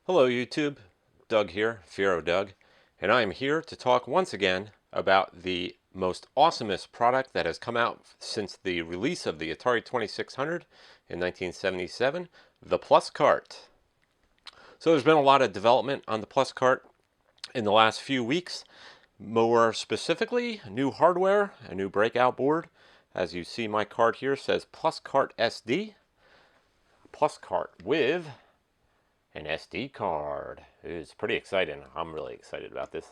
Hello YouTube, Doug here, Firo Doug, and I am here to talk once again about the most awesomest product that has come out since the release of the Atari 2600 in 1977, the PlusCart. So there's been a lot of development on the PlusCart in the last few weeks. More specifically, new hardware, a new breakout board. As you see, my card here says PlusCart SD. PlusCart with an SD card. It's pretty exciting. I'm really excited about this.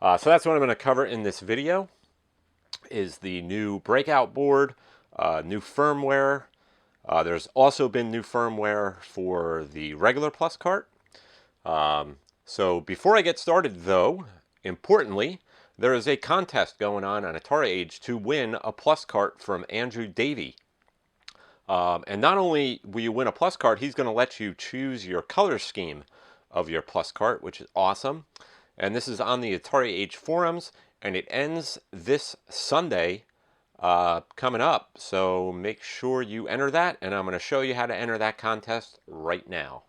So that's what I'm going to cover in this video is the new breakout board, new firmware. There's also been new firmware for the regular PlusCart. So before I get started though, importantly, there is a contest going on Atariage to win a PlusCart from Andrew Davey. And not only will you win a PlusCart, he's going to let you choose your color scheme of your PlusCart, which is awesome. And this is on the Atariage forums, and it ends this Sunday coming up. So make sure you enter that, and I'm going to show you how to enter that contest right now.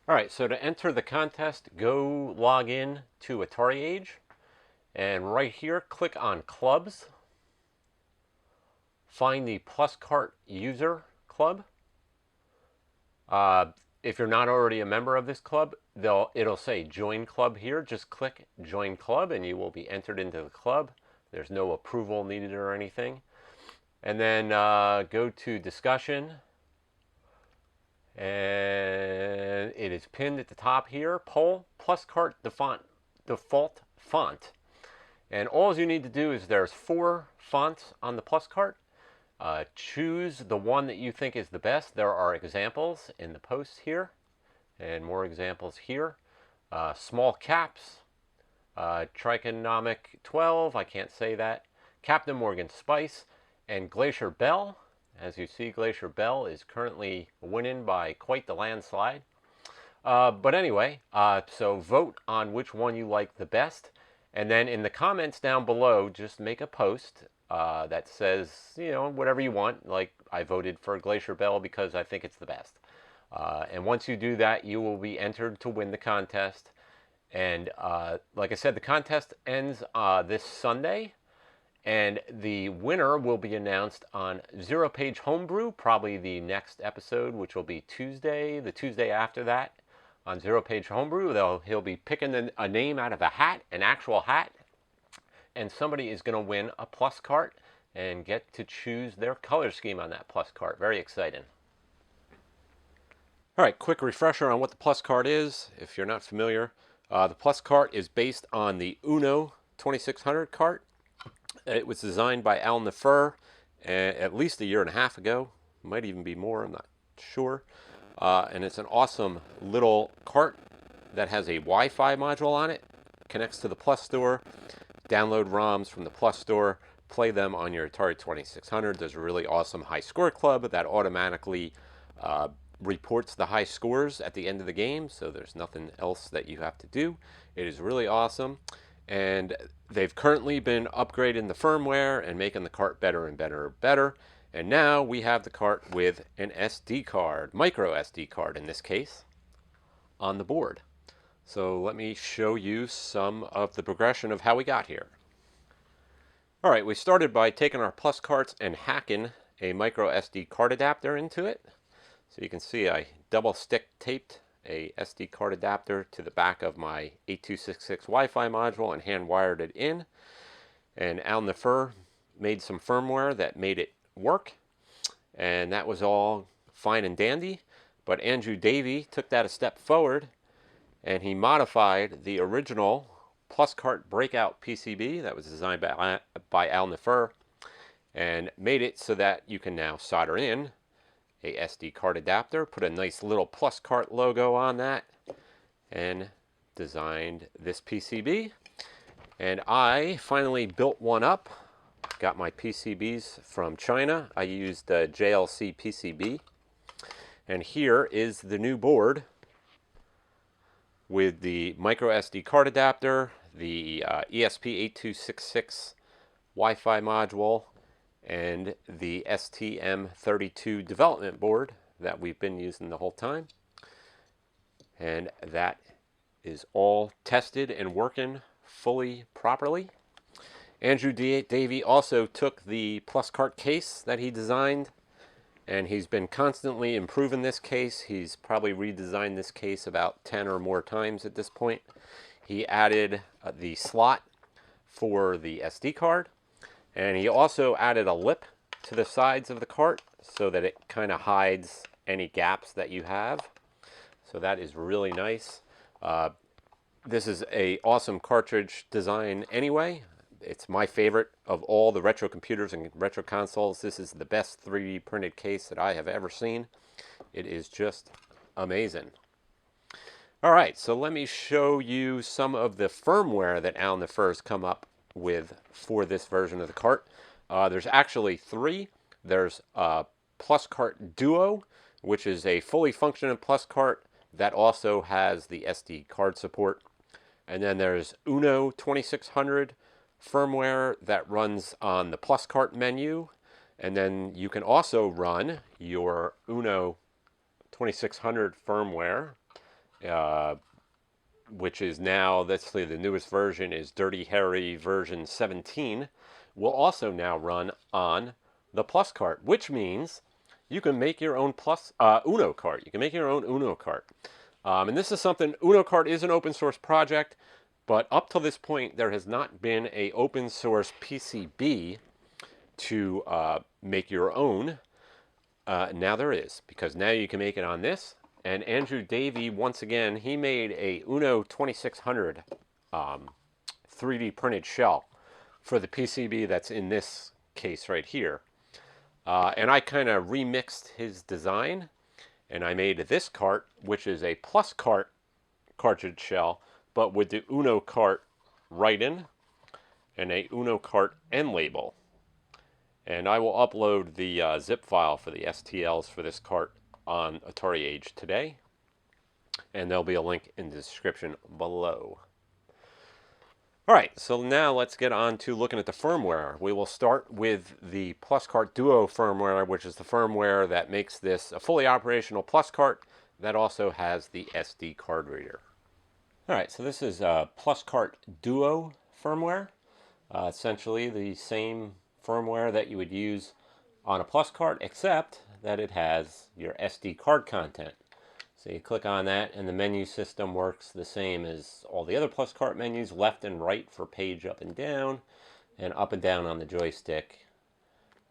All right, so to enter the contest, go log in to Atariage, and right here, click on Clubs. Find the PlusCart user club. If you're not already a member of this club, it'll say join club here. Just click join club and you will be entered into the club. There's no approval needed or anything. And then go to discussion. And it is pinned at the top here. Poll PlusCart default font. And all you need to do is there's 4 fonts on the PlusCart. Choose the one that you think is the best. There are examples in the post here and more examples here. Small caps, Trichonomic 12, I can't say that, Captain Morgan Spice, and Glacier Bell. As you see, Glacier Bell is currently winning by quite the landslide. But anyway, so vote on which one you like the best. And then in the comments down below, just make a post that says, you know, whatever you want. Like, I voted for Glacier Bell because I think it's the best. And once you do that, you will be entered to win the contest. And like I said, the contest ends this Sunday. And the winner will be announced on Zero Page Homebrew, probably the next episode, which will be Tuesday, the Tuesday after that. On Zero Page Homebrew, he'll be picking a name out of a hat, an actual hat, and somebody is going to win a PlusCart and get to choose their color scheme on that PlusCart. Very exciting. All right, quick refresher on what the PlusCart is. If you're not familiar, the PlusCart is based on the Uno 2600 cart. It was designed by Al Nefer at least 1.5 years ago. Might even be more, I'm not sure. And it's an awesome little cart that has a Wi-Fi module on it, connects to the Plus Store. Download ROMs from the Plus Store, play them on your Atari 2600. There's a really awesome high score club that automatically reports the high scores at the end of the game, so there's nothing else that you have to do. It is really awesome, and they've currently been upgrading the firmware and making the cart better and better and better, and now we have the cart with an SD card, micro SD card in this case, on the board. So let me show you some of the progression of how we got here. All right, we started by taking our PlusCarts and hacking a micro SD card adapter into it. So you can see I double stick taped a SD card adapter to the back of my 8266 Wi-Fi module and hand wired it in. And Al Nefer made some firmware that made it work. And that was all fine and dandy. But Andrew Davey took that a step forward, and he modified the original PlusCart breakout PCB that was designed by Al Nefer and made it so that you can now solder in a SD card adapter, put a nice little PlusCart logo on that, and designed this PCB. And I finally built one up. Got my PCBs from China. I used a JLC PCB. And here is the new board with the micro SD card adapter, the ESP8266 Wi-Fi module, and the STM32 development board that we've been using the whole time. and that is all tested and working fully properly. Andrew Davey also took the PlusCart case that he designed, and he's been constantly improving this case. He's probably redesigned this case about 10 or more times at this point. He added the slot for the SD card, and he also added a lip to the sides of the cart so that it kind of hides any gaps that you have. So that is really nice. This is a awesome cartridge design anyway. It's my favorite of all the retro computers and retro consoles. This is the best 3D printed case that I have ever seen. It is just amazing. All right, so let me show you some of the firmware that Alan the Fur's come up with for this version of the cart. There's actually three. There's PlusCart Duo, which is a fully functioning PlusCart that also has the SD card support. And then there's Uno 2600 firmware that runs on the PlusCart menu. And then you can also run your Uno 2600 firmware, which is now, let's see, the newest version is Dirty Harry version 17, will also now run on the PlusCart, which means you can make your own Uno cart. You can make your own Uno cart. And this is something, Uno cart is an open source project, but up till this point, there has not been a open source PCB to make your own. Now there is, because now you can make it on this. And Andrew Davey, once again, he made a Uno 2600 3D printed shell for the PCB that's in this case right here. And I kind of remixed his design, and I made this cart, which is a PlusCart cartridge shell, but with the Uno cart write-in and a Uno cart end label. And I will upload the zip file for the STLs for this cart on Atariage today, and there'll be a link in the description below. All right, so now let's get on to looking at the firmware. We will start with the PlusCart Duo firmware, which is the firmware that makes this a fully operational PlusCart that also has the SD card reader. All right, so this is PlusCart Duo firmware, essentially the same firmware that you would use on a PlusCart, except that it has your SD card content. So you click on that, and the menu system works the same as all the other PlusCart menus, left and right for page up and down on the joystick,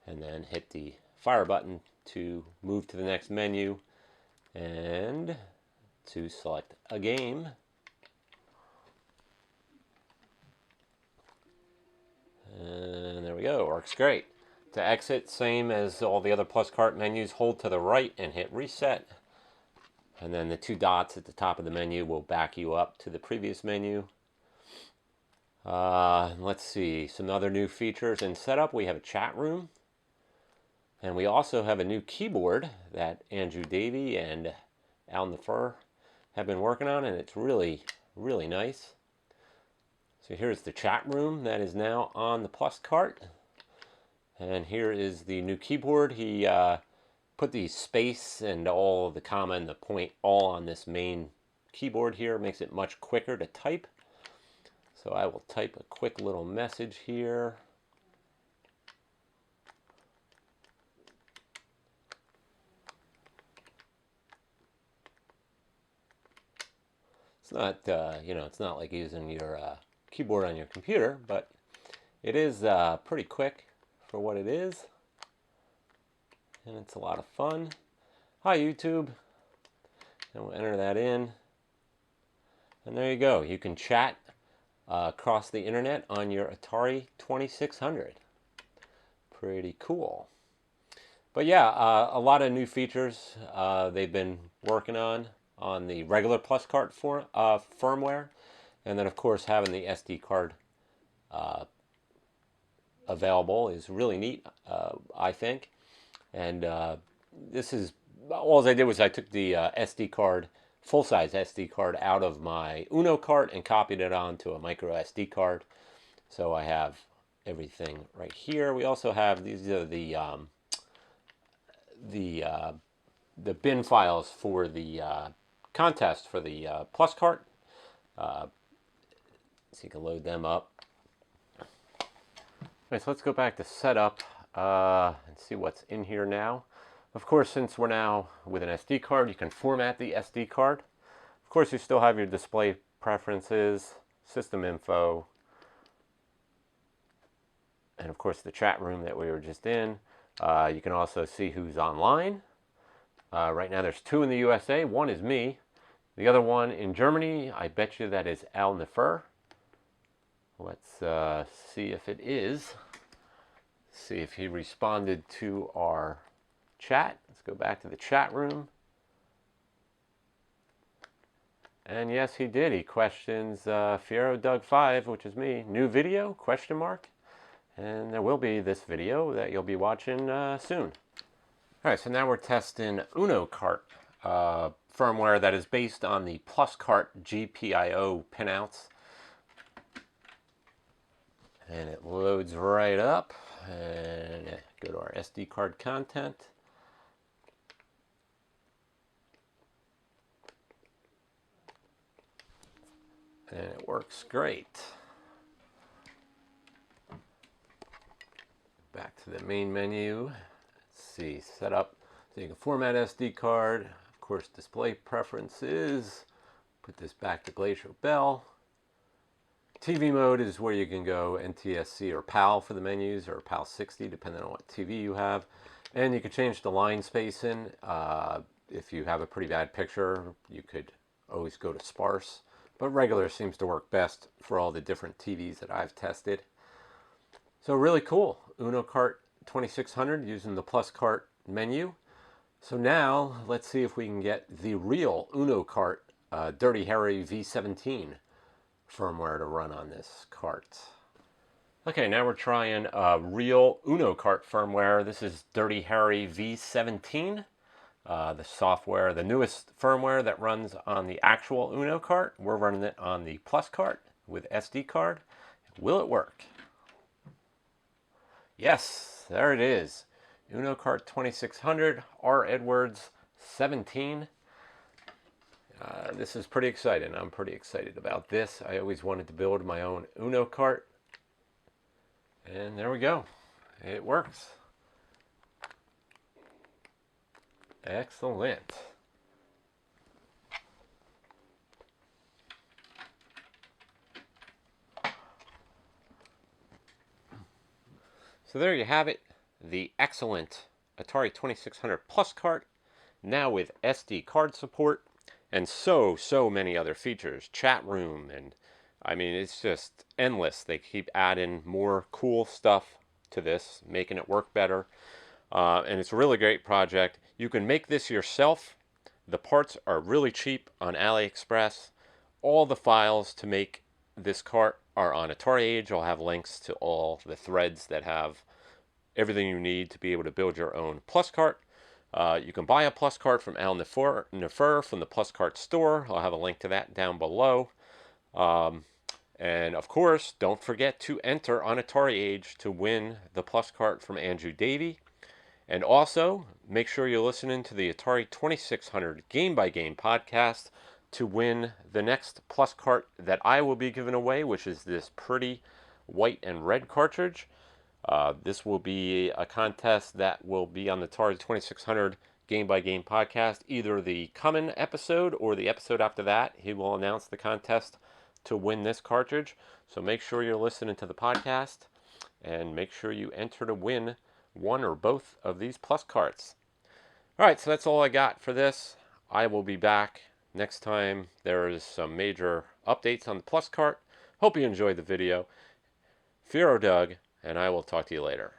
and then hit the fire button to move to the next menu and to select a game. And there we go, works great. To exit, same as all the other PlusCart menus, hold to the right and hit reset. And then the two dots at the top of the menu will back you up to the previous menu. Let's see, some other new features in setup. We have a chat room. And we also have a new keyboard that Andrew Davey and Alan the Fur have been working on, and it's really, really nice. So here's the chat room that is now on the PlusCart. And here is the new keyboard. He put the space and all the comma and the point all on this main keyboard here. Makes it much quicker to type. So I will type a quick little message here. It's not, it's not like using your keyboard on your computer, but it is pretty quick for what it is. And it's a lot of fun. Hi, YouTube. And we'll enter that in. And there you go. You can chat across the internet on your Atari 2600. Pretty cool. But yeah, a lot of new features they've been working on the regular PlusCart firmware. And then, of course, having the SD card available is really neat, I think. And this is, all I did was I took the SD card, full-size SD card out of my Uno cart and copied it onto a micro SD card. So I have everything right here. We also have, these are the bin files for the contest for the PlusCart. So you can load them up. Okay, so let's go back to setup and see what's in here now. Of course, since we're now with an SD card, you can format the SD card. Of course, you still have your display preferences, system info, and of course the chat room that we were just in. You can also see who's online. Right now there's 2 in the USA. One is me. The other one in Germany, I bet you that is Al Nefer. Let's see if it is. See if he responded to our chat. Let's go back to the chat room. And yes, he did. He questions Fiero Doug 5, which is me. New video? Question mark. And there will be this video that you'll be watching soon. All right, so now we're testing Uno Cart firmware that is based on the PlusCart GPIO pinouts. And it loads right up. And go to our SD card content. And it works great. Back to the main menu. Let's see, setup. So you can format SD card. Of course, display preferences. Put this back to Glacier Bell. TV mode is where you can go NTSC or PAL for the menus, or PAL 60, depending on what TV you have. And you can change the line spacing. If you have a pretty bad picture, you could always go to sparse. But regular seems to work best for all the different TVs that I've tested. So really cool. Uno Cart 2600 using the PlusCart menu. So now let's see if we can get the real Uno Cart Dirty Harry V17 firmware to run on this cart. Okay, now we're trying real Uno Cart firmware. This is Dirty Harry V17. The software, the newest firmware that runs on the actual Uno Cart. We're running it on the PlusCart with SD card. Will it work? Yes, there it is. Uno Cart 2600 R. Edwards 17. This is pretty exciting. I'm pretty excited about this. I always wanted to build my own Uno Cart. And there we go. It works. Excellent. So there you have it. The excellent Atari 2600 PlusCart, now with SD card support and so many other features. Chat room, and I mean, it's just endless. They keep adding more cool stuff to this, making it work better. And it's a really great project. You can make this yourself. The parts are really cheap on AliExpress. All the files to make this cart are on Atariage. I'll have links to all the threads that have everything you need to be able to build your own PlusCart. You can buy a PlusCart from Al Nefer from the PlusCart store. I'll have a link to that down below. And of course, don't forget to enter on Atariage to win the PlusCart from Andrew Davey. And also, make sure you're listening to the Atari 2600 Game by Game podcast to win the next PlusCart that I will be giving away, which is this pretty white and red cartridge. This will be a contest that will be on the Atari 2600 Game by Game podcast, either the coming episode or the episode after that. He will announce the contest to win this cartridge. So make sure you're listening to the podcast and make sure you enter to win one or both of these PlusCarts. All right, so that's all I got for this. I will be back next time there is some major updates on the PlusCart. Hope you enjoyed the video. Fiero Doug, and I will talk to you later.